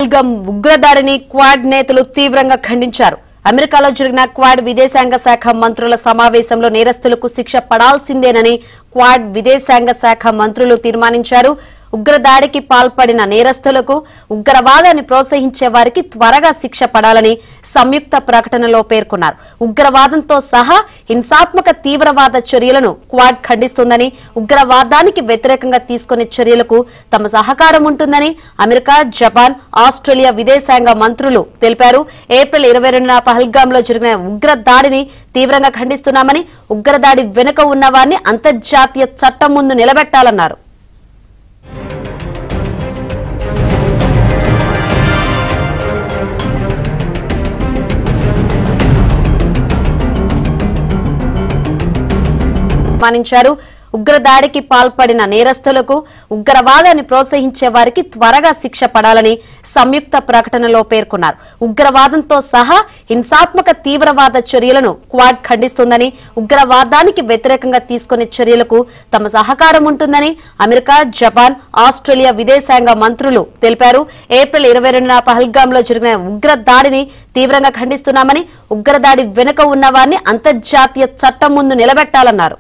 Pahalgam ఉగ్రదాడిని quad నేతలు తీవ్రంగా ఖండించారు. అమెరికాలో జరిగిన క్వాడ్ విదేశాంగ శాఖ మంత్రుల సమావేశంలో నేరస్తులకు శిక్ష పడాల్సిందేనని క్వాడ్ విదేశాంగ శాఖ మంత్రులు తీర్మానించారు. ఉగ్రదాడికి పాల్పడిన నేరస్తులకు, ఉగ్రవాదాన్ని ప్రోత్సహించే వారికి త్వరగా శిక్ష పడాలని సంయుక్త ప్రకటనలో పేర్కొన్నారు. ఉగ్రవాదంతో సహా హింసాత్మక తీవ్రవాద చర్యలను క్వాడ్ ఖండిస్తుందని, ఉగ్రవాదానికి వ్యతిరేకంగా తీసుకునే చర్యలకు తమ సహకారం ఉంటుందని అమెరికా, జపాన్, ఆస్ట్రేలియా విదేశాంగ మంత్రులు తెలిపారు. ఏప్రిల్ 22న పహల్గామ్లో జరిగిన ఉగ్రదాడిని తీవ్రంగా ఖండిస్తున్నామని, ఉగ్రదాడి వెనుక ఉన్న వారిని అంతర్జాతీయ చట్టం ముందు నిలబెట్టాలన్నారు. మానించారు. ఉగ్రదాడికి పాల్పడిన నేరస్తులకు, ఉగ్రవాదాన్ని ప్రోత్సహించే వారికి త్వరగా శిక్ష పడాలని సంయుక్త ప్రకటనలో పేర్కొన్నారు. ఉగ్రవాదంతో సహా హింసాత్మక తీవ్రవాద చర్యలను క్వాడ్ ఖండిస్తుందని, ఉగ్రవాదానికి వ్యతిరేకంగా తీసుకునే చర్యలకు తమ సహకారం ఉంటుందని అమెరికా, జపాన్, ఆస్ట్రేలియా విదేశాంగ మంత్రులు తెలిపారు. ఏప్రిల్ 22న పహల్గామ్లో జరిగిన ఉగ్రదాడిని తీవ్రంగా ఖండిస్తున్నామని, ఉగ్రదాడి వెనుక ఉన్న వారిని అంతర్జాతీయ చట్టం ముందు నిలబెట్టాలన్నారు.